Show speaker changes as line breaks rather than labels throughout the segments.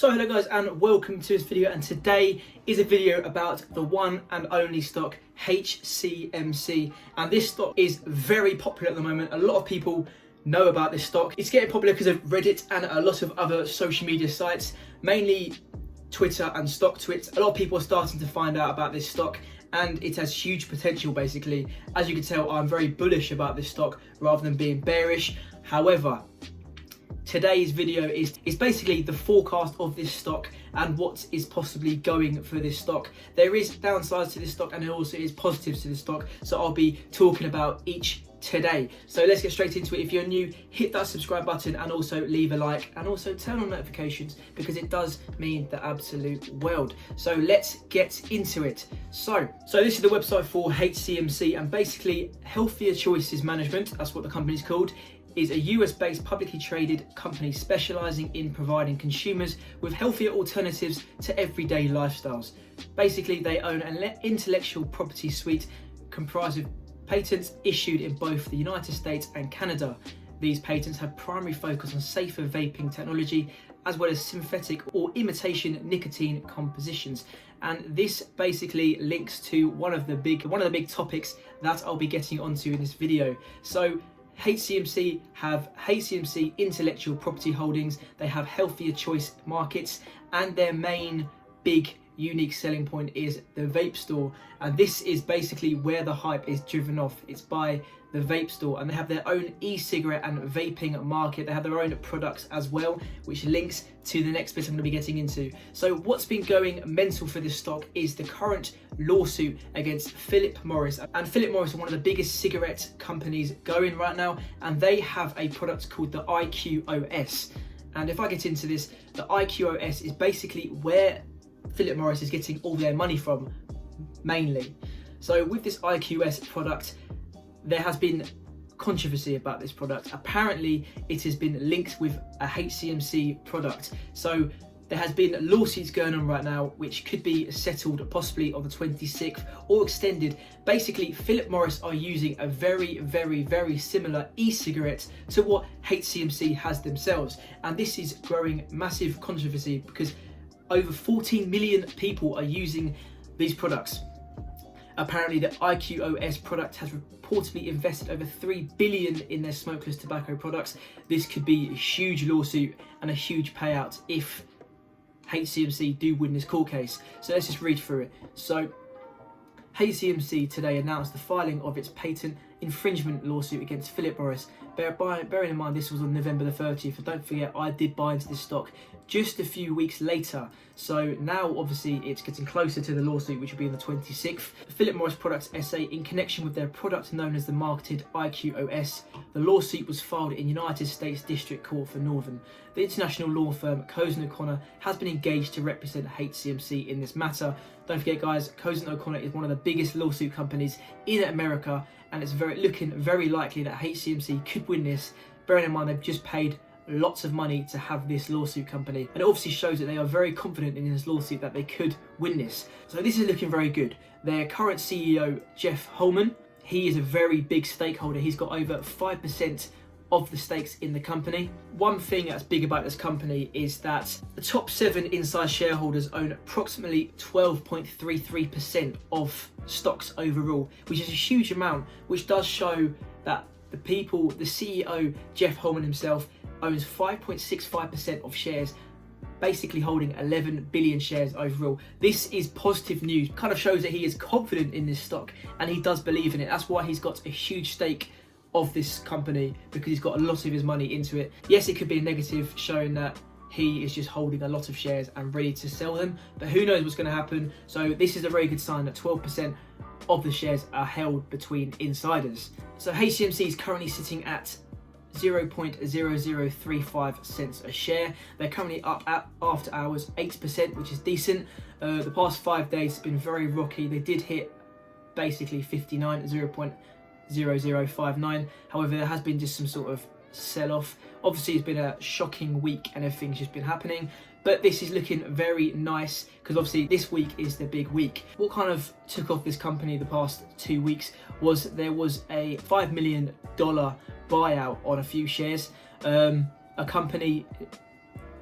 So hello guys and welcome to this video, and today is a video about the one and only stock HCMC, and this stock is very popular at the moment. A lot of people know about this stock. It's getting popular because of Reddit and a lot of other social media sites, mainly Twitter and StockTwits. A lot of people are starting to find out about this stock and it has huge potential basically. As you can tell, I'm very bullish about this stock rather than being bearish. However, today's video is basically the forecast of this stock and what is possibly going for this stock. There is downsides to this stock and there also is positives to this stock, so I'll be talking about each today. So let's get straight into it. If you're new, hit that subscribe button and also leave a like and also turn on notifications because it does mean the absolute world. So let's get into it. So this is the website for HCMC, and basically Healthier Choices Management, that's what the company's called, is a US-based publicly traded company specializing in providing consumers with healthier alternatives to everyday lifestyles. Basically, they own an intellectual property suite comprised of patents issued in both the United States and Canada. These patents have primary focus on safer vaping technology as well as synthetic or imitation nicotine compositions. And this basically links to one of the big topics that I'll be getting onto in this video. So HCMC have HCMC intellectual property holdings, they have healthier choice markets, and their main big unique selling point is the vape store. And this is basically where the hype is driven off. It's by the vape store, and they have their own e-cigarette and vaping market. They have their own products as well, which links to the next bit I'm going to be getting into. So what's been going mental for this stock is the current lawsuit against Philip Morris. And Philip Morris are one of the biggest cigarette companies going right now, and they have a product called the IQOS. And if I get into this, the IQOS is basically where Philip Morris is getting all their money from, mainly. So with this IQOS product, there has been controversy about this product. Apparently it has been linked with a HCMC product. So there has been lawsuits going on right now which could be settled possibly on the 26th or extended. Basically, Philip Morris are using a very similar e-cigarette to what HCMC has themselves, and this is growing massive controversy because over 14 million people are using these products. Apparently the IQOS product has reportedly invested over 3 billion in their smokeless tobacco products. This could be a huge lawsuit and a huge payout if HCMC do win this court case. So let's just read through it. So HCMC today announced the filing of its patent infringement lawsuit against Philip Morris. Bearing in mind this was on November the 30th, and don't forget I did buy into this stock just a few weeks later. So now obviously it's getting closer to the lawsuit, which will be on the 26th. Philip Morris Products SA, in connection with their product known as the marketed IQOS. The lawsuit was filed in United States District Court for Northern. The international law firm Cozen O'Connor has been engaged to represent HCMC in this matter. Don't forget guys, Cozen O'Connor is one of the biggest lawsuit companies in America, and it's looking very likely that HCMC could win this. Bearing in mind they've just paid lots of money to have this lawsuit company, and it obviously shows that they are very confident in this lawsuit that they could win this. So this is looking very good. Their current CEO, Jeff Holman, he is a very big stakeholder. He's got over 5% of the stakes in the company. One thing that's big about this company is that the top 7 inside shareholders own approximately 12.33% of stocks overall, which is a huge amount, which does show that the CEO, Jeff Holman himself, owns 5.65% of shares, basically holding 11 billion shares overall. This is positive news, kind of shows that he is confident in this stock and he does believe in it. That's why he's got a huge stake of this company, because he's got a lot of his money into it. Yes, it could be a negative, showing that he is just holding a lot of shares and ready to sell them, but who knows what's going to happen. So this is a very good sign that 12% of the shares are held between insiders. So HCMC is currently sitting at 0.0035 cents a share. They're currently up at after hours 8%, which is decent. The past 5 days have been very rocky. They did hit basically 59, 0.0059. However, there has been just some sort of sell-off. Obviously it's been a shocking week and everything's just been happening, but this is looking very nice because obviously this week is the big week. What kind of took off this company the past 2 weeks was there was a $5 million buyout on a few shares. A company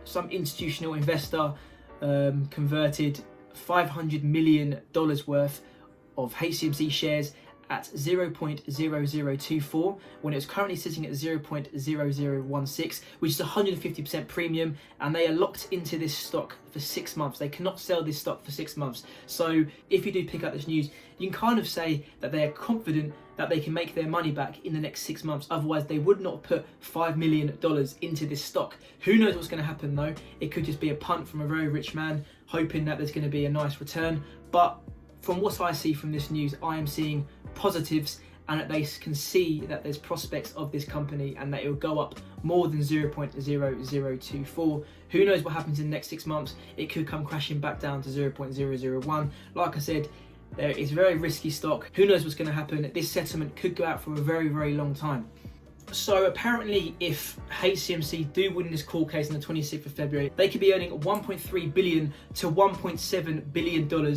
some institutional investor converted $500 million worth of HCMC shares at 0.0024 when it was currently sitting at 0.0016, which is 150% premium, and they are locked into this stock for 6 months. They cannot sell this stock for 6 months. So if you do pick up this news, you can kind of say that they are confident that they can make their money back in the next 6 months. Otherwise, they would not put $5 million into this stock. Who knows what's going to happen though? It could just be a punt from a very rich man, hoping that there's going to be a nice return. But from what I see from this news, I am seeing positives, and that they can see that there's prospects of this company and that it will go up more than 0.0024. Who knows what happens in the next 6 months? It could come crashing back down to 0.001. Like I said, there is very risky stock. Who knows what's going to happen? This settlement could go out for a very, very long time. So apparently, if HCMC do win this court case on the 26th of February, they could be earning $1.3 billion to $1.7 billion,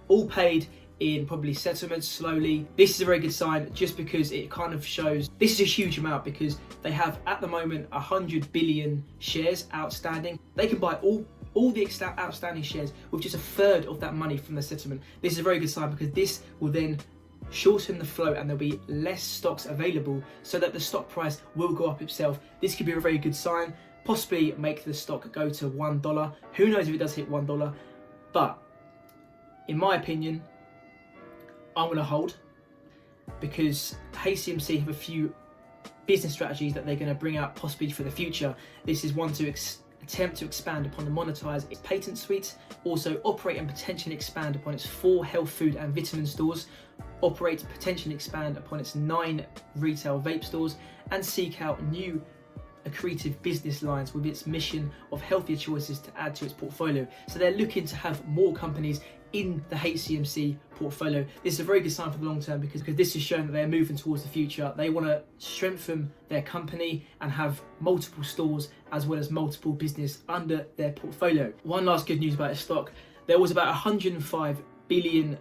all paid in probably settlements slowly. This is a very good sign, just because it kind of shows this is a huge amount, because they have at the moment 100 billion shares outstanding. They can buy all the outstanding shares with just a third of that money from the settlement. This is a very good sign, because this will then shorten the flow and there'll be less stocks available, so that the stock price will go up itself. This could be a very good sign, possibly make the stock go to $1. Who knows if it does hit $1? But in my opinion, I'm going to hold, because HCMC have a few business strategies that they're going to bring out possibly for the future. This is one to attempt to expand upon and monetize its patent suite, also operate and potentially expand upon its 4 health food and vitamin stores, operate, potentially expand upon its 9 retail vape stores, and seek out new accretive business lines with its mission of healthier choices to add to its portfolio. So they're looking to have more companies in the HCMC portfolio. This is a very good sign for the long term, because this is showing that they're moving towards the future. They want to strengthen their company and have multiple stores as well as multiple business under their portfolio. One last good news about this stock: there was about 105 billion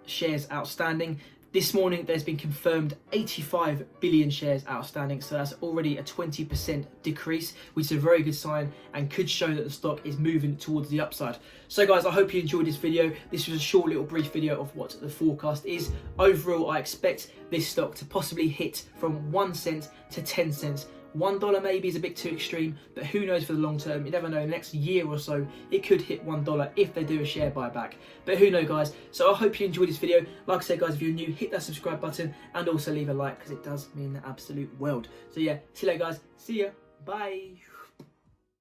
shares outstanding. This morning there's been confirmed 85 billion shares outstanding, so that's already a 20% decrease, which is a very good sign and could show that the stock is moving towards the upside. So guys, I hope you enjoyed this video. This was a short little brief video of what the forecast is. Overall, I expect this stock to possibly hit from 1 cent to 10 cents. $1 maybe is a bit too extreme, but who knows for the long term? You never know, next year or so it could hit $1 if they do a share buyback, but who knows guys. So I hope you enjoyed this video. Like I said guys, if you're new, hit that subscribe button and also leave a like, because it does mean the absolute world. So yeah, see you later guys, see ya, bye.